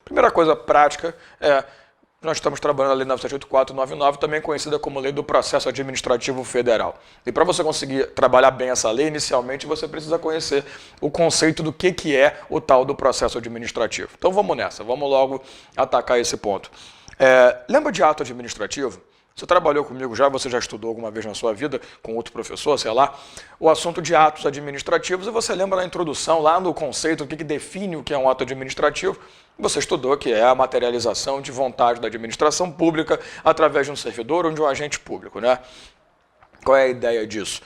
Primeira coisa prática é, nós estamos trabalhando a Lei 9784/99, também conhecida como Lei do Processo Administrativo Federal. E para você conseguir trabalhar bem essa lei, inicialmente você precisa conhecer o conceito do que é o tal do processo administrativo. Então vamos nessa, vamos logo atacar esse ponto. Lembra de ato administrativo? Você trabalhou comigo já, você já estudou alguma vez na sua vida com outro professor, sei lá, o assunto de atos administrativos, e você lembra na introdução, lá no conceito, o que define o que é um ato administrativo, você estudou que é a materialização de vontade da administração pública através de um servidor ou de um agente público, né? Qual é a ideia disso?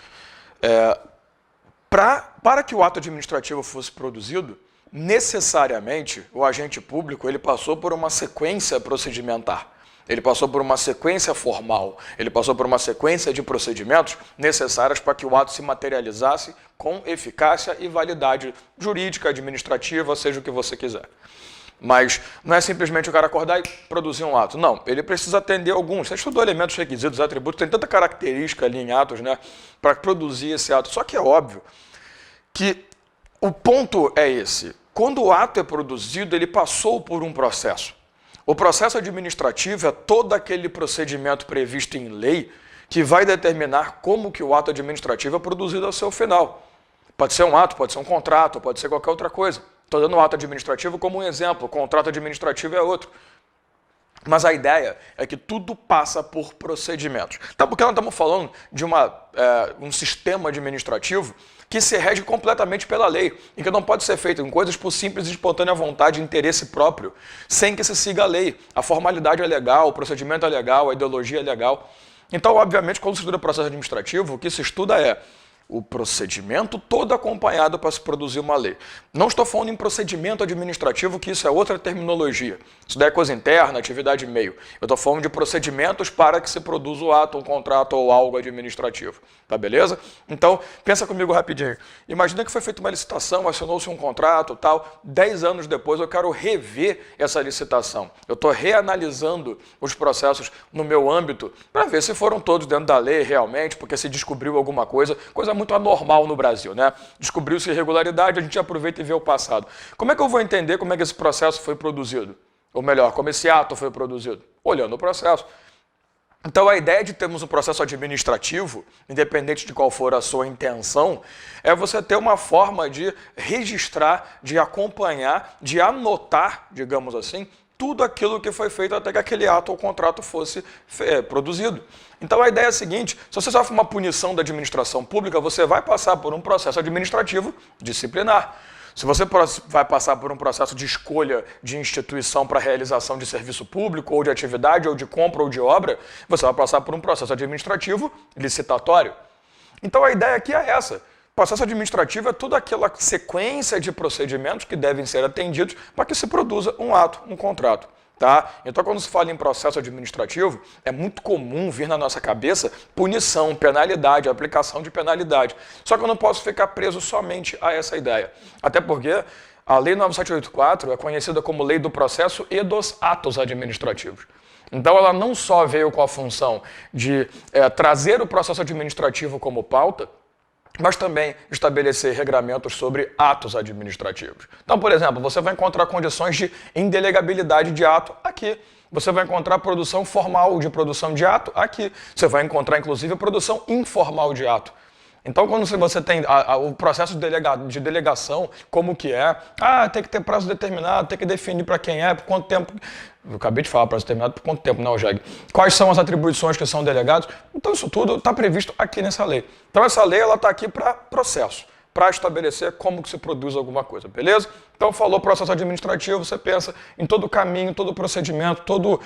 Para que o ato administrativo fosse produzido, necessariamente o agente público ele passou por uma sequência procedimentar. Ele passou por uma sequência formal, ele passou por uma sequência de procedimentos necessários para que o ato se materializasse com eficácia e validade jurídica, administrativa, seja o que você quiser. Mas não é simplesmente o cara acordar e produzir um ato. Não, ele precisa atender alguns. Você estudou elementos, requisitos, atributos, tem tanta característica ali em atos, né, para produzir esse ato. Só que é óbvio que o ponto é esse. Quando o ato é produzido, ele passou por um processo. O processo administrativo é todo aquele procedimento previsto em lei que vai determinar como que o ato administrativo é produzido ao seu final. Pode ser um ato, pode ser um contrato, pode ser qualquer outra coisa. Estou dando o ato administrativo como um exemplo, o contrato administrativo é outro. Mas a ideia é que tudo passa por procedimentos. Então, porque nós estamos falando de um sistema administrativo que se rege completamente pela lei e que não pode ser feito em coisas por simples e espontânea vontade e interesse próprio, sem que se siga a lei. A formalidade é legal, o procedimento é legal, a ideologia é legal. Então, obviamente, quando se estuda o processo administrativo, o que se estuda é o procedimento todo acompanhado para se produzir uma lei. Não estou falando em procedimento administrativo, que isso é outra terminologia. Isso daí é coisa interna, atividade meio. Eu estou falando de procedimentos para que se produza o ato, um contrato ou algo administrativo. Tá beleza? Então, pensa comigo rapidinho. Imagina que foi feita uma licitação, assinou-se um contrato, tal. 10 anos depois eu quero rever essa licitação. Eu estou reanalisando os processos no meu âmbito para ver se foram todos dentro da lei realmente, porque se descobriu alguma coisa muito anormal no Brasil, né? Descobriu-se irregularidade, a gente aproveita e vê o passado. Como é que eu vou entender como é que esse processo foi produzido? Ou melhor, como esse ato foi produzido? Olhando o processo. Então a ideia de termos um processo administrativo, independente de qual for a sua intenção, é você ter uma forma de registrar, de acompanhar, de anotar, digamos assim, tudo aquilo que foi feito até que aquele ato ou contrato fosse produzido. Então a ideia é a seguinte, se você sofre uma punição da administração pública, você vai passar por um processo administrativo disciplinar. Se você vai passar por um processo de escolha de instituição para realização de serviço público, ou de atividade, ou de compra, ou de obra, você vai passar por um processo administrativo licitatório. Então a ideia aqui é essa. O processo administrativo é toda aquela sequência de procedimentos que devem ser atendidos para que se produza um ato, um contrato. Tá? Então, quando se fala em processo administrativo, é muito comum vir na nossa cabeça punição, penalidade, aplicação de penalidade. Só que eu não posso ficar preso somente a essa ideia. Até porque a Lei 9784 é conhecida como Lei do Processo e dos Atos Administrativos. Então, ela não só veio com a função de trazer o processo administrativo como pauta, mas também estabelecer regramentos sobre atos administrativos. Então, por exemplo, você vai encontrar condições de indelegabilidade de ato aqui. Você vai encontrar produção formal de produção de ato aqui. Você vai encontrar, inclusive, a produção informal de ato. Então, quando você tem o processo de delegação, como que é? Tem que ter prazo determinado, tem que definir para quem é, por quanto tempo. Eu acabei de falar prazo determinado, por quanto tempo, não, Jag? Quais são as atribuições que são delegados? Então, isso tudo está previsto aqui nessa lei. Então, essa lei está aqui para processo, para estabelecer como que se produz alguma coisa, beleza? Então, falou processo administrativo, você pensa em todo o caminho, todo o procedimento, todo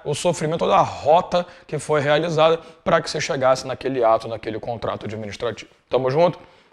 o sofrimento, toda a rota que foi realizada para que você chegasse naquele ato, naquele contrato administrativo. Tamo junto?